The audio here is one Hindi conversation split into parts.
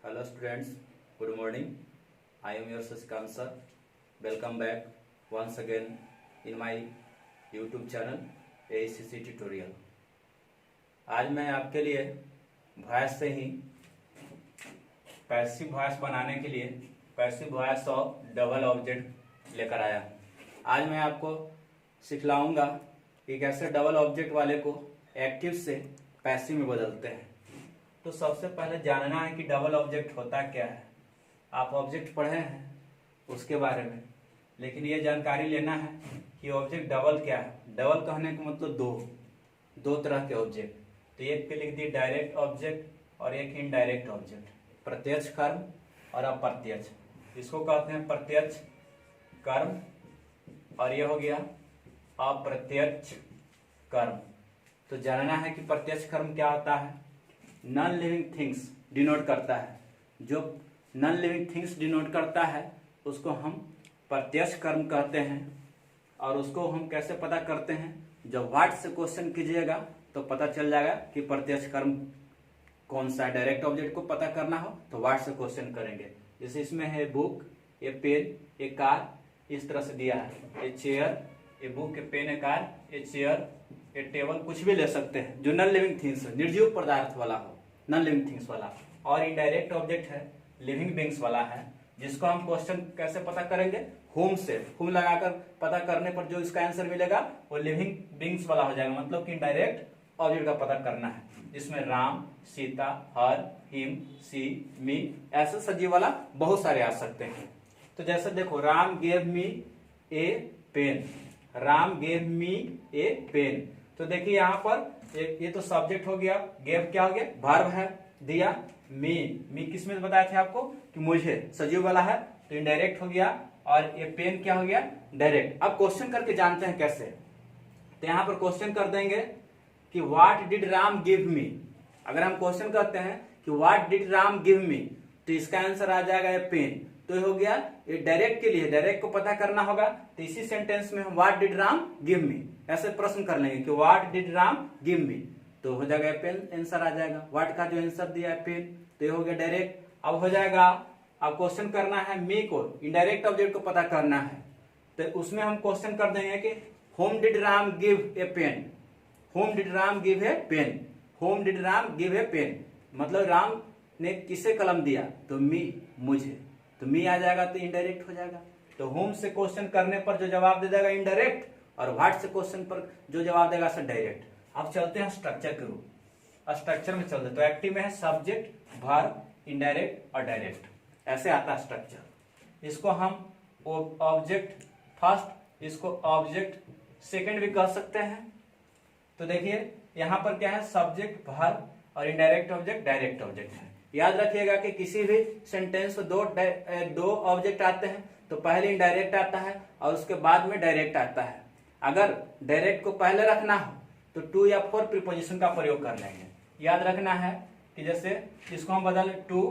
Hello students, good morning. I am your Shashikant sir. Welcome back once again in my YouTube channel Aecc tutorial. आज मैं आपके लिए वॉइस से ही पैसिव वॉइस बनाने के लिए passive voice of double object लेकर आया हूँ। आज मैं आपको सिखलाऊंगा कि कैसे डबल ऑब्जेक्ट वाले को एक्टिव से पैसिव में बदलते हैं। तो सबसे पहले जानना है कि डबल ऑब्जेक्ट होता क्या है। आप ऑब्जेक्ट पढ़े हैं उसके बारे में, लेकिन ये जानकारी लेना है कि ऑब्जेक्ट डबल क्या है। डबल कहने का मतलब दो तरह के ऑब्जेक्ट। तो एक पे लिख दिए डायरेक्ट ऑब्जेक्ट और एक इनडायरेक्ट ऑब्जेक्ट, प्रत्यक्ष कर्म और अप्रत्यक्ष। इसको कहते हैं प्रत्यक्ष कर्म और ये हो गया अप्रत्यक्ष कर्म। तो जानना है कि प्रत्यक्ष कर्म क्या होता है। नॉन लिविंग थिंग्स डिनोट करता है, जो नॉन लिविंग थिंग्स डिनोट करता है उसको हम प्रत्यक्ष कर्म कहते हैं। और उसको हम कैसे पता करते हैं, जब व्हाट से क्वेश्चन कीजिएगा तो पता चल जाएगा कि प्रत्यक्ष कर्म कौन सा है। डायरेक्ट ऑब्जेक्ट को पता करना हो तो व्हाट से क्वेश्चन करेंगे। जैसे इसमें है बुक, ये पेन, ये कार, इस तरह से दिया है। ये चेयर, ये बुक, ये पेन, ये कार, ये चेयर, ये टेबल, कुछ भी ले सकते हैं जो नॉन लिविंग थिंग्स है, निर्जीव पदार्थ वाला हो, नॉन लिविंग थिंग्स वाला। और इनडायरेक्ट ऑब्जेक्ट है, लिविंग बींग्स वाला है, जिसको हम क्वेश्चन कैसे पता करेंगे, होम से होम लगाकर पता करने पर जो इसका आंसर मिलेगा वो लिविंग बींग्स वाला हो जाएगा। मतलब कि इनडायरेक्ट ऑब्जेक्ट का पता करना है, जिसमें राम, सीता, हर, हिम, सी, मी, ऐसे सजीव वाला बहुत सारे आ सकते हैं। तो जैसे देखो, राम गेव मी ए पेन, राम गेव मी ए पेन। तो देखिए यहाँ पर ये तो सब्जेक्ट हो गया, गेव क्या हो गया, वर्ब है, दिया। मी किस में बताए थे आपको कि मुझे, सजीव वाला है तो इनडायरेक्ट हो गया। और ये पेन क्या हो गया, डायरेक्ट। अब क्वेश्चन करके जानते हैं कैसे। तो यहाँ पर क्वेश्चन कर देंगे कि what did Ram give me. अगर हम क्वेश्चन करते हैं कि what did Ram give me, तो इसका आंसर आ जाएगा ये पेन। तो ये हो गया, ये डायरेक्ट के लिए, डायरेक्ट को पता करना होगा। तो इसी सेंटेंस में हम what did Ram give me ऐसे प्रश्न कर लेंगे कि what did Ram give me, तो हो जाएगा पेन, आंसर आ जाएगा। व्हाट का जो आंसर दिया है पेन, तो ये हो गया डायरेक्ट। अब हो जाएगा, अब क्वेश्चन करना है मी को, इनडायरेक्ट ऑब्जेक्ट को पता करना है। तो उसमें हम क्वेश्चन कर देंगे कि whom did Ram give a pen, whom did Ram give a pen, whom did Ram give a pen. मतलब राम ने किसे कलम दिया, तो मी, मुझे। तो मी आ जाएगा तो इनडायरेक्ट हो जाएगा। तो होम से क्वेश्चन करने पर जो जवाब दे देगा इनडायरेक्ट, और व्हाट से क्वेश्चन पर जो जवाब देगा सर डायरेक्ट। अब चलते हैं स्ट्रक्चर के रूप, स्ट्रक्चर में चलते। तो एक्टिव में है सब्जेक्ट, वर्ब, इनडायरेक्ट और डायरेक्ट, ऐसे आता है स्ट्रक्चर। इसको हम ऑब्जेक्ट फर्स्ट, इसको ऑब्जेक्ट सेकंड भी कह सकते हैं। तो देखिए यहाँ पर क्या है, सब्जेक्ट, वर्ब और इनडायरेक्ट ऑब्जेक्ट, डायरेक्ट ऑब्जेक्ट है। याद रखिएगा कि किसी भी सेंटेंस में दो ऑब्जेक्ट आते हैं, तो पहले इनडायरेक्ट आता है और उसके बाद में डायरेक्ट आता है। अगर डायरेक्ट को पहले रखना हो तो टू या फोर प्रीपोजिशन का प्रयोग कर लेंगे। याद रखना है कि जैसे इसको हम बदल टू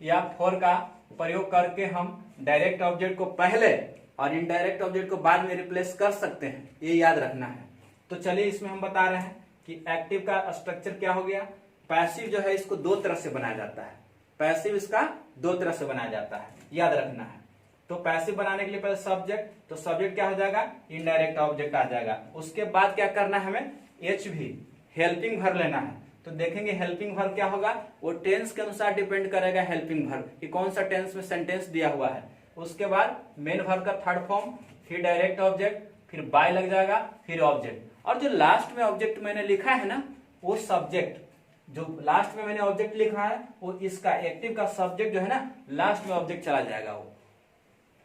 या फोर का प्रयोग करके हम डायरेक्ट ऑब्जेक्ट को पहले और इनडायरेक्ट ऑब्जेक्ट को बाद में रिप्लेस कर सकते हैं, ये याद रखना है। तो चलिए इसमें हम बता रहे हैं कि एक्टिव का स्ट्रक्चर क्या हो गया। पैसिव जो है इसको दो तरह से बनाया जाता है, पैसिव इसका दो तरह से बनाया जाता है, याद रखना है। तो पैसिव बनाने के लिए पहले सब्जेक्ट, तो सब्जेक्ट क्या हो जाएगा, इनडायरेक्ट ऑब्जेक्ट आ जाएगा। उसके बाद क्या करना है, हमें एच भी हेल्पिंग वर्ब लेना है। तो देखेंगे हेल्पिंग वर्ब क्या होगा, वो टेंस के अनुसार डिपेंड करेगा हेल्पिंग वर्ब कि कौन सा टेंस में सेंटेंस दिया हुआ है। उसके बाद मेन वर्ब का थर्ड फॉर्म, फिर डायरेक्ट ऑब्जेक्ट, फिर बाय लग जाएगा, फिर ऑब्जेक्ट। और जो लास्ट में ऑब्जेक्ट मैंने लिखा है ना, वो सब्जेक्ट, जो लास्ट में मैंने ऑब्जेक्ट लिखा है वो इसका एक्टिव का सब्जेक्ट जो है ना, लास्ट में ऑब्जेक्ट चला जाएगा वो।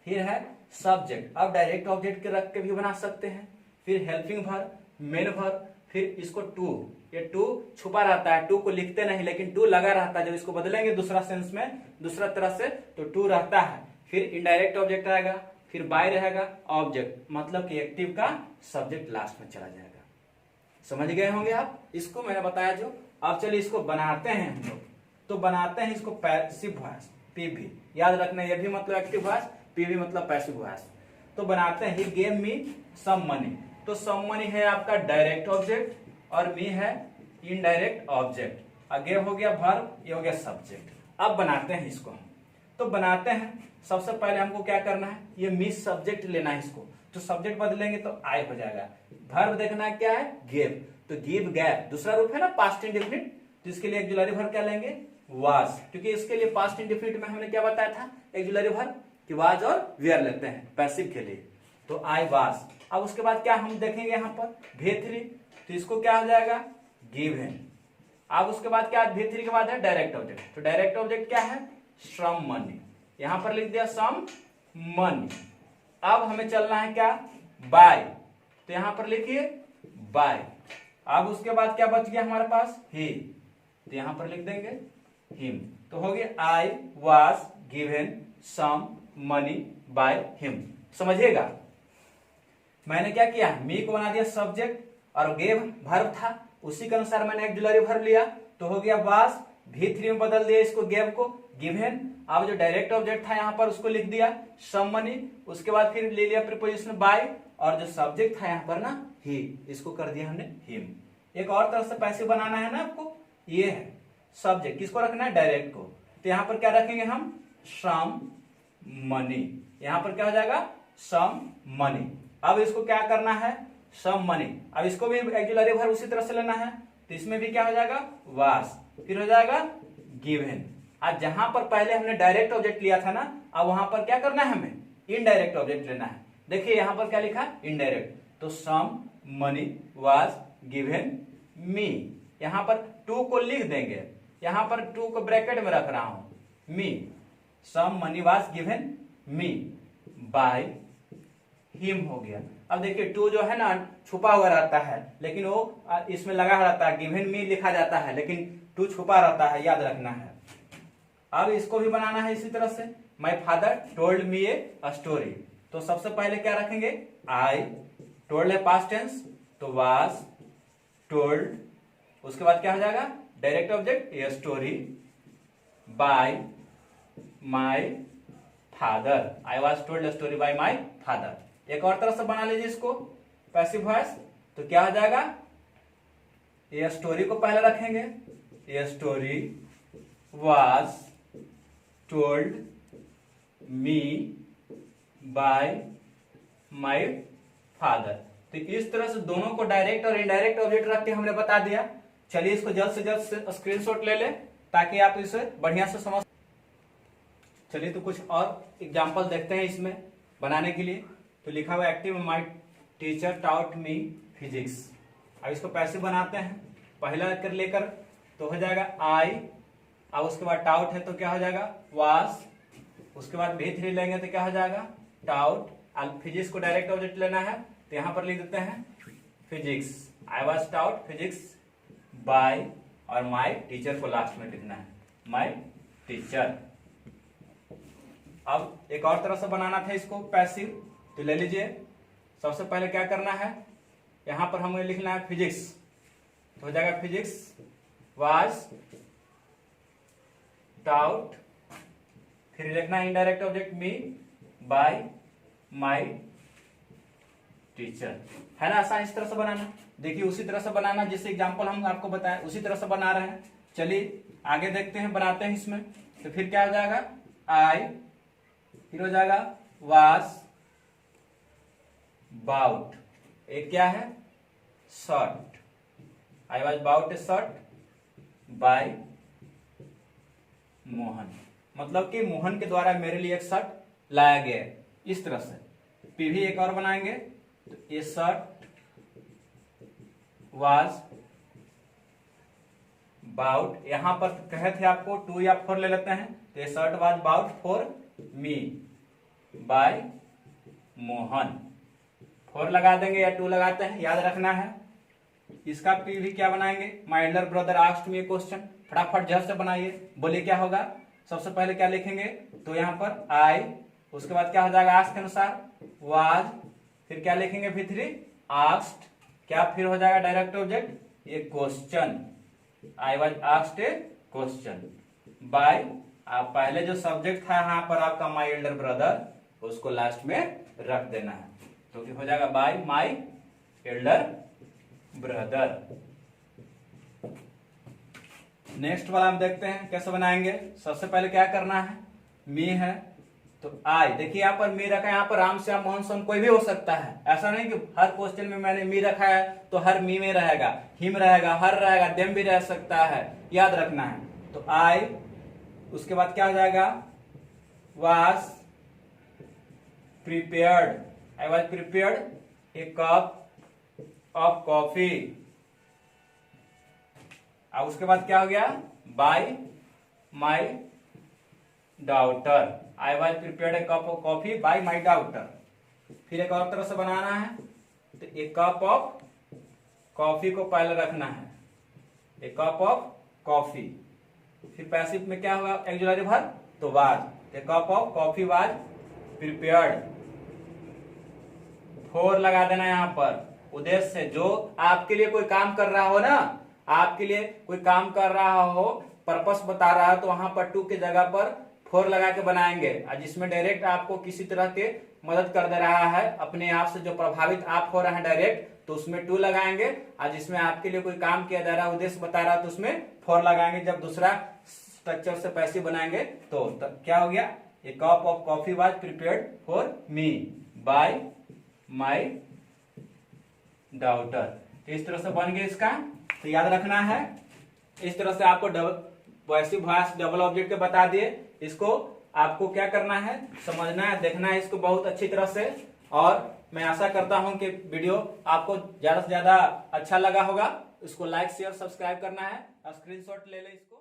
फिर है सब्जेक्ट, अब डायरेक्ट ऑब्जेक्ट के रख के भी बना सकते हैं। फिर हेल्पिंग वर्ब, मेन वर्ब, फिर इसको टू, ये टू छुपा रहता है, टू को लिखते नहीं लेकिन टू लगा रहता है। जब इसको बदलेंगे दूसरा सेंस में, दूसरा तरह से, तो टू रहता है। फिर इनडायरेक्ट ऑब्जेक्ट आएगा, फिर बाय रहेगा, ऑब्जेक्ट, मतलब कि एक्टिव का सब्जेक्ट लास्ट में चला जाएगा। समझ गए होंगे आप, इसको मैंने बताया जो। अब चलिए इसको बनाते हैं हम लोग। तो बनाते हैं इसको पैसिव वॉइस, पीवी, याद रखना, ये भी मतलब एक्टिव वॉइस, पीवी मतलब पैसिव वॉइस। तो बनाते हैं, he gave me some money. तो सम मनी है आपका डायरेक्ट ऑब्जेक्ट और मी है इनडायरेक्ट ऑब्जेक्ट। गेव हो गया वर्ब, ये हो गया सब्जेक्ट। अब बनाते हैं इसको हम। तो बनाते हैं, सबसे पहले हमको क्या करना है, ये मिस सब्जेक्ट लेना है इसको। तो सब्जेक्ट बदलेंगे तो आई हो जाएगा। वर्ब देखना है क्या है, गेव, तो गिव गैव दूसरा रूप है ना पास्ट इंडेफिनिट, तो इसके लिए ऑक्सिलरी वर्ब क्या लेंगे, वाज, क्योंकि इसके लिए पास्ट इंडेफिनिट में हमने क्या बताया था ऑक्सिलरी वर्ब कि वाज और वेयर लेते हैं पैसिव के लिए। तो आई वाज। अब उसके बाद क्या हम देखेंगे यहाँ पर V3, तो इसको क्या हो जाएगा, गिवन। अब उसके बाद क्या V3 के बाद है डायरेक्ट ऑब्जेक्ट, तो डायरेक्ट ऑब्जेक्ट क्या है, सम मनी, यहां पर लिख दिया सम मनी। अब हमें चलना है क्या, बाय, तो यहां पर लिखिए बाय। अब उसके बाद क्या बच गया हमारे पास, ही, तो यहां पर लिख देंगे हिम। तो हो गया I was given some money by him. समझिएगा, मैंने क्या किया, मी को बना दिया सब्जेक्ट और गेव वर्ब था, उसी के अनुसार मैंने ऑक्सिलरी वर्ब लिया, तो हो गया वाज, V3 में बदल दिया इसको गेव को गिवन। अब जो डायरेक्ट ऑब्जेक्ट था यहाँ पर उसको लिख दिया सम मनी, उसके बाद फिर ले लिया प्रीपोजिशन बाय, और जो सब्जेक्ट था यहाँ पर ना ही, इसको कर दिया हमने हिम। एक और तरह से पैसिव बनाना है ना आपको, ये है सब्जेक्ट, किसको रखना है, डायरेक्ट को, तो यहाँ पर क्या रखेंगे हम, सम मनी, यहाँ पर क्या हो जाएगा, सम मनी। अब इसको क्या करना है, सम मनी, अब इसको भी ऑक्सिलरी वर्ब उसी तरह से लेना है, तो इसमें भी क्या हो जाएगा, वाज, फिर हो जाएगा गिवन। आज जहां पर पहले हमने डायरेक्ट ऑब्जेक्ट लिया था ना, अब वहां पर क्या करना है, हमें इनडायरेक्ट ऑब्जेक्ट लेना है। देखिए यहां पर क्या लिखा, इनडायरेक्ट, तो some money was given me, यहां पर टू को लिख देंगे, यहां पर टू को ब्रैकेट में रख रहा हूं, me, some money was given me by him हो गया। अब देखिए टू जो है ना छुपा हुआ रहता है, लेकिन वो इसमें लगा रहता है, गिवन मी लिखा जाता है, लेकिन टू छुपा रहता है, याद रखना है। अब इसको भी बनाना है इसी तरह से, my father told me a story, तो सबसे पहले क्या रखेंगे, आई, टोल्ड है पास्ट टेंस, तो वाज टोल्ड, उसके बाद क्या हो जाएगा, direct object a story by my father, I was told a story by my father. एक और तरह से बना लीजिए इसको पैसिव वॉइस, तो क्या हो जाएगा, ये स्टोरी को पहले रखेंगे, ये story was told me by my father. तो इस तरह से दोनों को डायरेक्ट और इनडायरेक्ट ऑब्जेक्ट रख के हमने बता दिया। चलिए इसको जल्द से जल्द स्क्रीनशॉट ले लें ताकि आप इसे बढ़िया से समझ। चलिए तो कुछ और एग्जांपल देखते हैं इसमें बनाने के लिए। तो लिखा हुआ active, my teacher taught me physics. अब इसको पैसिव बनाते हैं, पहला कर लेकर तो हो जाएगा आई, अब उसके बाद टाउट है तो क्या हो जाएगा, वाज, उसके बाद V3 लेंगे तो क्या हो जाएगा, टाउट। अब फिजिक्स को डायरेक्ट ऑब्जेक्ट लेना है तो यहां पर लिख देते हैं physics, I was taut physics bye, और माय टीचर को लास्ट में लिखना है, माय टीचर। अब एक और तरह से बनाना था इसको पैसिव, तो ले लीजिए। सबसे पहले क्या करना है, यहां पर हमें लिखना है फिजिक्स, तो हो जाएगा फिजिक्स वाज टाउट, फिर लिखना है indirect object me by my teacher. है ना आसान इस तरह से बनाना। देखिए उसी तरह से बनाना जिससे एग्जांपल हम आपको बताएं, उसी तरह से बना रहे हैं। चलिए आगे देखते हैं, बनाते हैं इसमें। तो फिर क्या हो जाएगा, आई, फिर हो जाएगा वाज बाउट, एक क्या है shirt, I was bought a shirt by Mohan, मतलब कि मोहन के द्वारा मेरे लिए एक शर्ट लाया गया है। इस तरह से पीवी एक और बनाएंगे, तो ये शर्ट वाज बाउट, यहां पर कहे थे आपको 2 या 4 ले लेते हैं, तो ये shirt was bought for me by Mohan, 4 लगा देंगे या 2 लगाते हैं, याद रखना है। इसका पीवी क्या बनाएंगे, my elder brother asked me A question, फटाफट झट से बनाइए, बोलिए क्या होगा। सबसे पहले क्या लिखेंगे, तो यहां पर आई, उसके बाद क्या हो जाएगा आस्क के अनुसार वाज, फिर क्या लिखेंगे V3 आस्क्ड, क्या फिर हो जाएगा डायरेक्ट ऑब्जेक्ट ये question, I was asked a question by, आप पहले जो सब्जेक्ट था यहां पर आपका माय एल्डर ब्रदर, उसको लास्ट में रख देना है, तो हो जाएगा by my elder brother. Next वाला हम देखते हैं कैसे बनाएंगे। सबसे पहले क्या करना है, मी है तो आई, देखिए यहाँ पर मी रखा है, यहाँ पर राम श्याम मोहन सोन कोई भी हो सकता है, ऐसा नहीं कि हर क्वेश्चन में मैंने मी रखा है तो हर मी में रहेगा, हिम रहेगा, हर रहेगा, देम भी रह सकता है, याद रखना है। तो आई, उसके बाद क्या हो जाएगा, was prepared, I was prepared A cup of coffee. अब उसके बाद क्या हो गया, bye my daughter, I was prepared A cup of coffee bye my daughter. फिर एक और तरह से बनाना है, तो ए कप ऑफ कॉफी को पहले रखना है, ए कप ऑफ कॉफी। फिर पैसिव में क्या होगा, ऑक्सिलरी वर्ब, तो was, A cup of coffee was prepared. Four लगा देना यहाँ पर, उद्देश्य से, जो आपके लिए कोई काम कर रहा हो ना, आपके लिए कोई काम कर रहा हो, पर्पस बता रहा है, तो वहां पर टू की जगह पर फोर लगा के बनाएंगे। और जिसमें डायरेक्ट आपको किसी तरह के मदद कर दे रहा है, अपने आप से जो प्रभावित आप हो रहे हैं डायरेक्ट, तो उसमें टू लगाएंगे। और जिसमें आपके लिए कोई काम किया जा रहा है, उद्देश्य बता रहा है, तो उसमें फोर लगाएंगे। जब दूसरा स्ट्रक्चर से पैसिव बनाएंगे तो क्या हो गया, a cup of coffee was prepared for me by my daughter. तो इस तरह से बन गया इसका, तो याद रखना है। इस तरह से आपको पैसिव वॉइस डबल ऑब्जेक्ट के बता दिए, इसको आपको क्या करना है, समझना है, देखना है इसको बहुत अच्छी तरह से। और मैं आशा करता हूं कि वीडियो आपको ज्यादा से ज्यादा अच्छा लगा होगा। इसको लाइक शेयर सब्सक्राइब करना है, स्क्रीनशॉट ले ले इसको।